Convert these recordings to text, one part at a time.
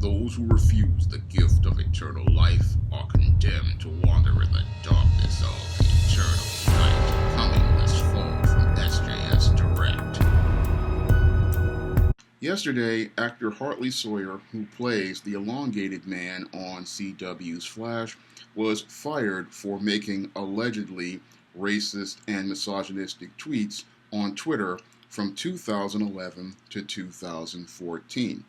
Those who refuse the gift of eternal life are condemned to wander in the darkness of eternal night. Coming this fall from SJS Direct. Yesterday, actor Hartley Sawyer, who plays the elongated man on CW's Flash, was fired for making allegedly racist and misogynistic tweets on Twitter from 2011 to 2014.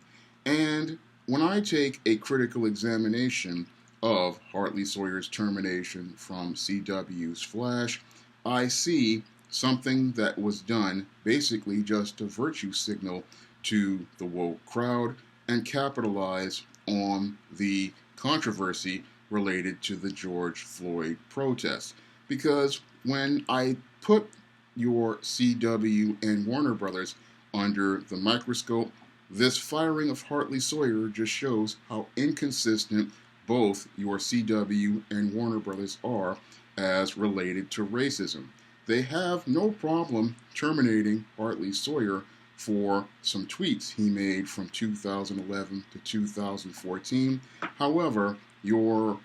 And when I take a critical examination of Hartley Sawyer's termination from CW's Flash, I see something that was done basically just to virtue signal to the woke crowd and capitalize on the controversy related to the George Floyd protests. Because when I put your CW and Warner Brothers under the microscope, this firing of Hartley Sawyer just shows how inconsistent both your CW and Warner Brothers are as related to racism. They have no problem terminating Hartley Sawyer for some tweets he made from 2011 to 2014. However, your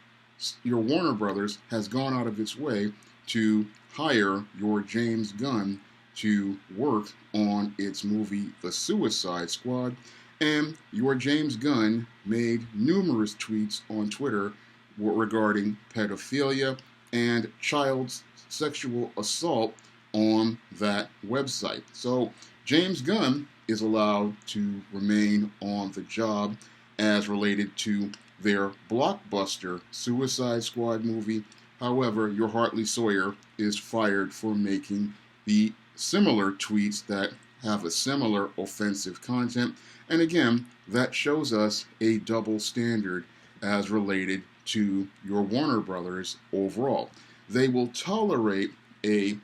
Warner Brothers has gone out of its way to hire your James Gunn to work on its movie The Suicide Squad, and your James Gunn made numerous tweets on Twitter regarding pedophilia and child sexual assault on that website. So James Gunn is allowed to remain on the job as related to their blockbuster Suicide Squad movie. However, your Hartley Sawyer is fired for making the similar tweets that have a similar offensive content. And again, that shows us a double standard as related to your Warner Brothers overall. They will tolerate a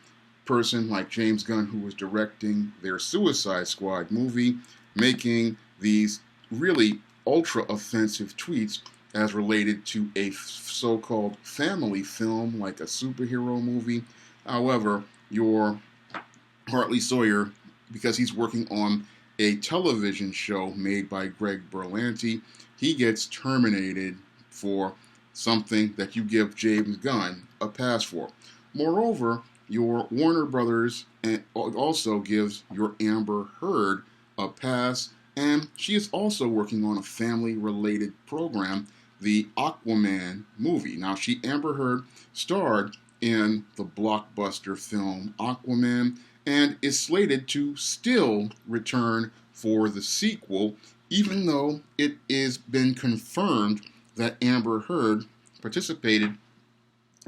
person like James Gunn, who was directing their Suicide Squad movie, making these really ultra offensive tweets as related to a so-called family film like a superhero movie. However, your Hartley Sawyer, because he's working on a television show made by Greg Berlanti, he gets terminated for something that you give James Gunn a pass for. Moreover, your Warner Brothers also gives your Amber Heard a pass, and she is also working on a family-related program, the Aquaman movie. Now, Amber Heard starred in the blockbuster film Aquaman and is slated to still return for the sequel, even though it has been confirmed that Amber Heard participated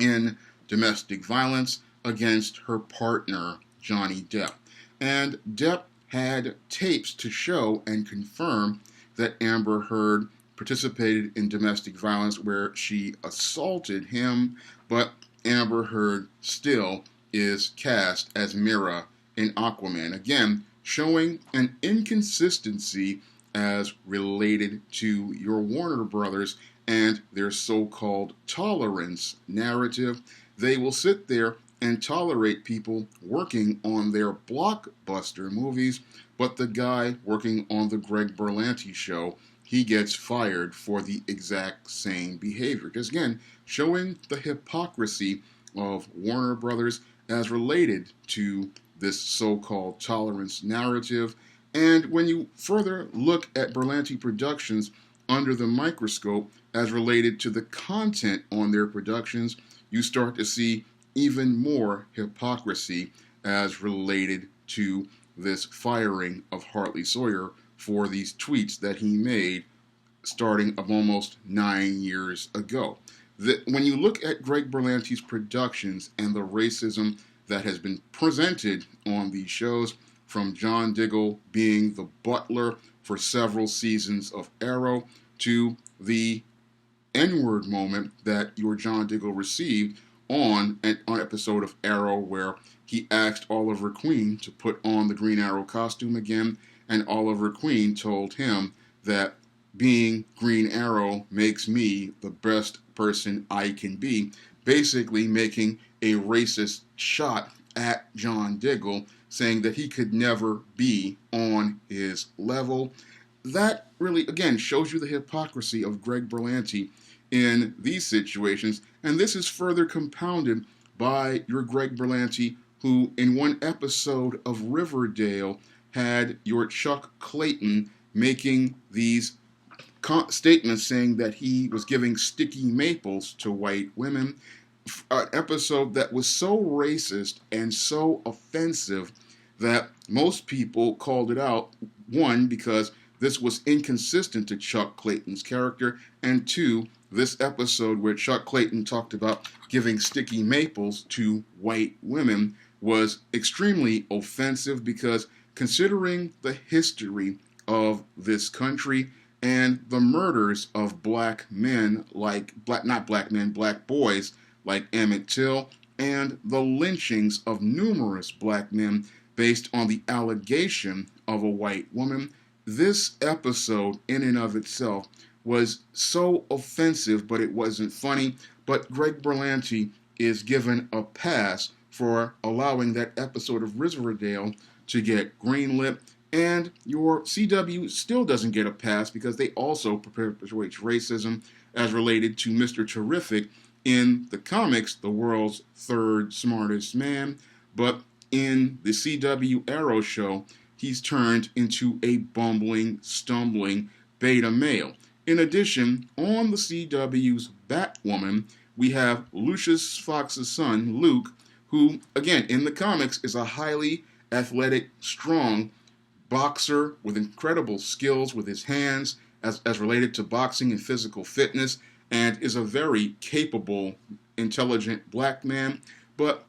in domestic violence against her partner, Johnny Depp. And Depp had tapes to show and confirm that Amber Heard participated in domestic violence where she assaulted him, but Amber Heard still is cast as Mera in Aquaman. Again, showing an inconsistency as related to your Warner Brothers and their so-called tolerance narrative. They will sit there and tolerate people working on their blockbuster movies, but the guy working on the Greg Berlanti show, he gets fired for the exact same behavior. Because again, showing the hypocrisy of Warner Brothers as related to this so-called tolerance narrative. And when you further look at Berlanti Productions under the microscope as related to the content on their productions, you start to see even more hypocrisy as related to this firing of Hartley Sawyer for these tweets that he made starting of almost 9 years ago. When you look at Greg Berlanti's productions and the racism that has been presented on these shows, from John Diggle being the butler for several seasons of Arrow to the N-word moment that your John Diggle received on an episode of Arrow where he asked Oliver Queen to put on the Green Arrow costume again, and Oliver Queen told him that being Green Arrow makes me the best person I can be, basically making a racist shot at John Diggle, saying that he could never be on his level. that really, again, shows you the hypocrisy of Greg Berlanti in these situations. And this is further compounded by your Greg Berlanti, who in one episode of Riverdale had your Chuck Clayton making these statements saying that he was giving sticky maples to white women. An episode that was so racist and so offensive that most people called it out. One, because this was inconsistent to Chuck Clayton's character, and two, this episode where Chuck Clayton talked about giving sticky maples to white women was extremely offensive because, considering the history of this country and the murders of black men, black boys like Emmett Till, and the lynchings of numerous black men based on the allegation of a white woman, this episode in and of itself was so offensive, but it wasn't funny. But Greg Berlanti is given a pass for allowing that episode of Riverdale to get greenlit, and your CW still doesn't get a pass because they also perpetuate racism as related to Mr. Terrific in the comics, the world's third smartest man, but in the CW Arrow show, he's turned into a bumbling, stumbling beta male. In addition, on the CW's Batwoman, we have Lucius Fox's son, Luke, who, again, in the comics is a highly athletic, strong boxer with incredible skills with his hands as related to boxing and physical fitness, and is a very capable, intelligent black man. But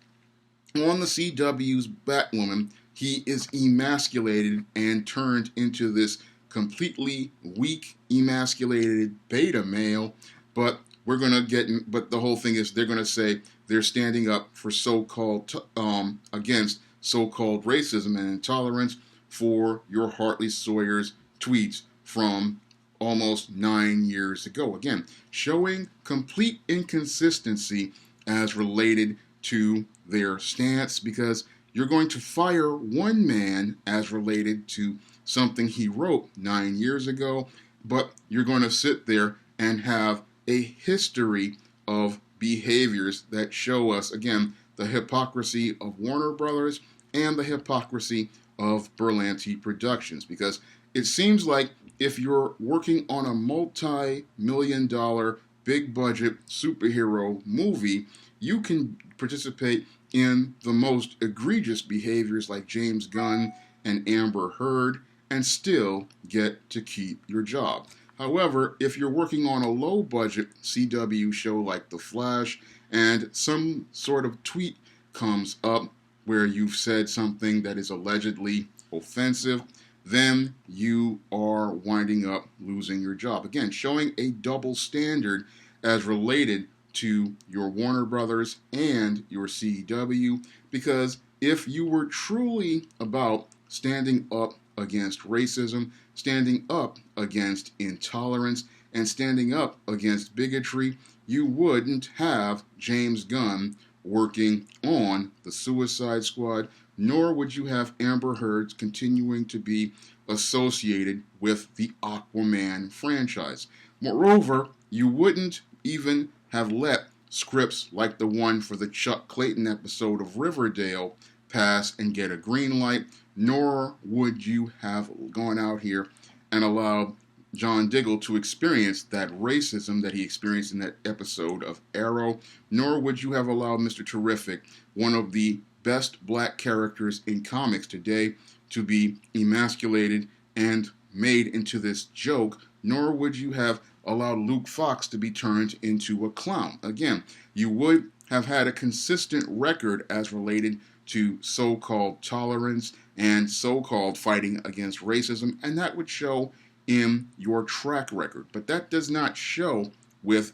on the CW's Batwoman, he is emasculated and turned into this completely weak, emasculated beta male. But but the whole thing is they're gonna say they're standing up for against so-called racism and intolerance for your Hartley Sawyer's tweets from almost 9 years ago. Again, showing complete inconsistency as related to their stance, because you're going to fire one man as related to something he wrote 9 years ago, but you're going to sit there and have a history of behaviors that show us, again, the hypocrisy of Warner Brothers and the hypocrisy of Berlanti Productions. Because it seems like if you're working on a multi-million-dollar, big-budget superhero movie, you can participate in the most egregious behaviors like James Gunn and Amber Heard and still get to keep your job. However, if you're working on a low-budget CW show like The Flash and some sort of tweet comes up where you've said something that is allegedly offensive, then you are winding up losing your job. Again, showing a double standard as related to your Warner Brothers and your CW, because if you were truly about standing up against racism, standing up against intolerance, and standing up against bigotry, you wouldn't have James Gunn working on the Suicide Squad, nor would you have Amber Heard continuing to be associated with the Aquaman franchise. Moreover, you wouldn't even have let scripts like the one for the Chuck Clayton episode of Riverdale pass and get a green light, nor would you have gone out here and allowed John Diggle to experience that racism that he experienced in that episode of Arrow, nor would you have allowed Mr. Terrific, one of the best black characters in comics today, to be emasculated and made into this joke, nor would you have allowed Luke Fox to be turned into a clown. Again, you would have had a consistent record as related to so-called tolerance and so-called fighting against racism, and that would show in your track record. But that does not show with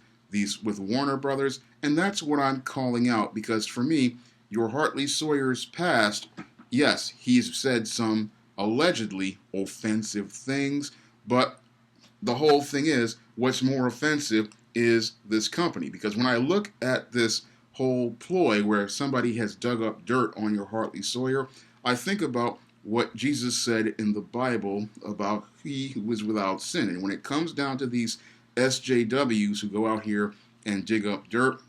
Warner Brothers, and that's what I'm calling out, because for me, your Hartley Sawyer's past, yes, he's said some allegedly offensive things, but the whole thing is, what's more offensive is this company. Because when I look at this whole ploy where somebody has dug up dirt on your Hartley Sawyer, I think about what Jesus said in the Bible about he who is without sin. And when it comes down to these SJWs who go out here and dig up dirt,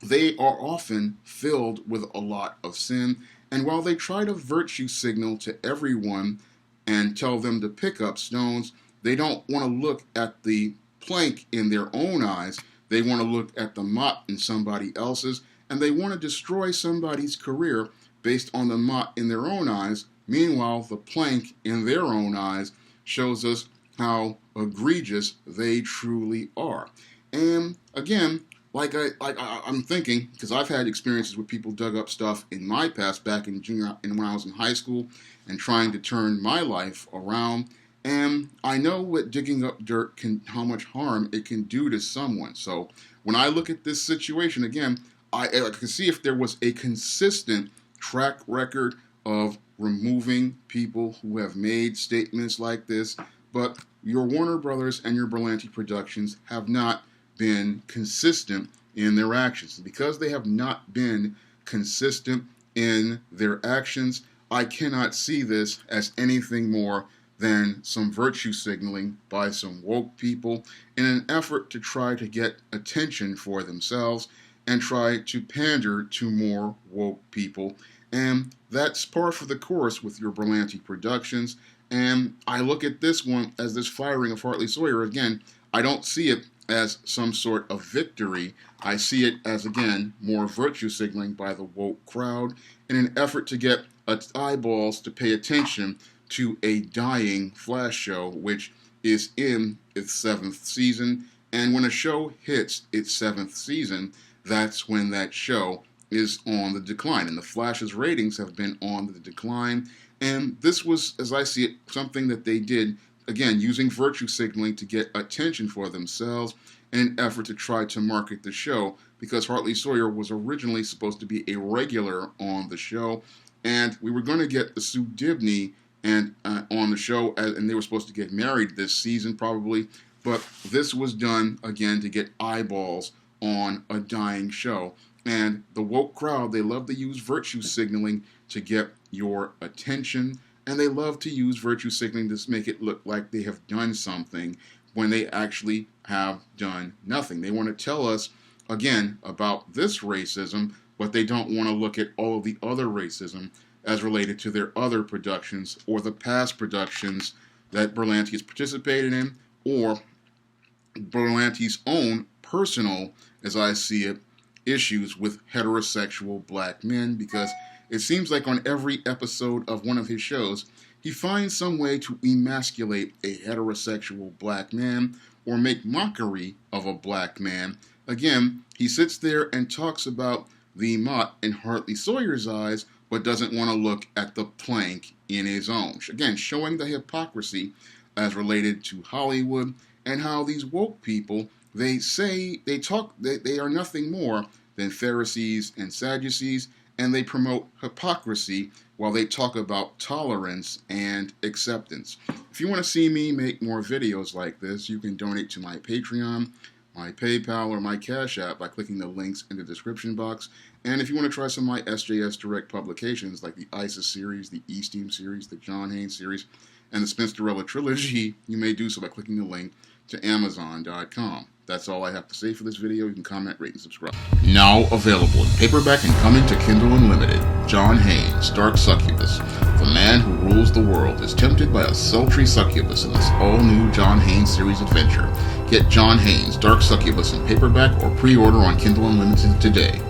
they are often filled with a lot of sin. And while they try to virtue signal to everyone and tell them to pick up stones, they don't want to look at the plank in their own eyes. They want to look at the mott in somebody else's, and they want to destroy somebody's career based on the mott in their own eyes. Meanwhile, the plank in their own eyes shows us how egregious they truly are. And again, I'm thinking, because I've had experiences where people dug up stuff in my past back in junior and when I was in high school and trying to turn my life around. And I know what digging up dirt can, how much harm it can do to someone. So when I look at this situation again, I can see if there was a consistent track record of removing people who have made statements like this, but your Warner Brothers and your Berlanti Productions have not been consistent in their actions. Because they have not been consistent in their actions, I cannot see this as anything more than some virtue signaling by some woke people in an effort to try to get attention for themselves and try to pander to more woke people. And that's par for the course with your Berlanti Productions. And I look at this one as this firing of Hartley Sawyer. Again, I don't see it as some sort of victory. I see it as, again, more virtue signaling by the woke crowd in an effort to get eyeballs to pay attention to a dying Flash show, which is in its 7th season. And when a show hits its 7th season, that's when that show is on the decline. And the Flash's ratings have been on the decline. And this was, as I see it, something that they did, again, using virtue signaling to get attention for themselves in an effort to try to market the show, because Hartley Sawyer was originally supposed to be a regular on the show, and we were going to get the Sue Dibney and on the show, and they were supposed to get married this season probably, but this was done, again, to get eyeballs on a dying show. And the woke crowd, they love to use virtue signaling to get your attention, and they love to use virtue signaling to make it look like they have done something when they actually have done nothing. They want to tell us, again, about this racism, but they don't want to look at all of the other racism as related to their other productions or the past productions that Berlanti has participated in, or Berlanti's own personal, as I see it, issues with heterosexual black men, because it seems like on every episode of one of his shows, he finds some way to emasculate a heterosexual black man or make mockery of a black man. Again, he sits there and talks about the mott in Hartley Sawyer's eyes, but doesn't want to look at the plank in his own. Again, showing the hypocrisy as related to Hollywood and how these woke people, they are nothing more than Pharisees and Sadducees, and they promote hypocrisy while they talk about tolerance and acceptance. If you want to see me make more videos like this, you can donate to my Patreon, my PayPal, or my Cash App by clicking the links in the description box. And if you want to try some of my SJS Direct publications like the ISIS series, the E-Steam series, the John Haynes series, and the Spinsterella trilogy, you may do so by clicking the link to Amazon.com. That's all I have to say for this video. You can comment, rate, and subscribe. Now available in paperback and coming to Kindle Unlimited, John Haynes, Dark Succubus. The man who rules the world is tempted by a sultry succubus in this all-new John Haynes series adventure. Get John Haynes, Dark Succubus in paperback or pre-order on Kindle Unlimited today.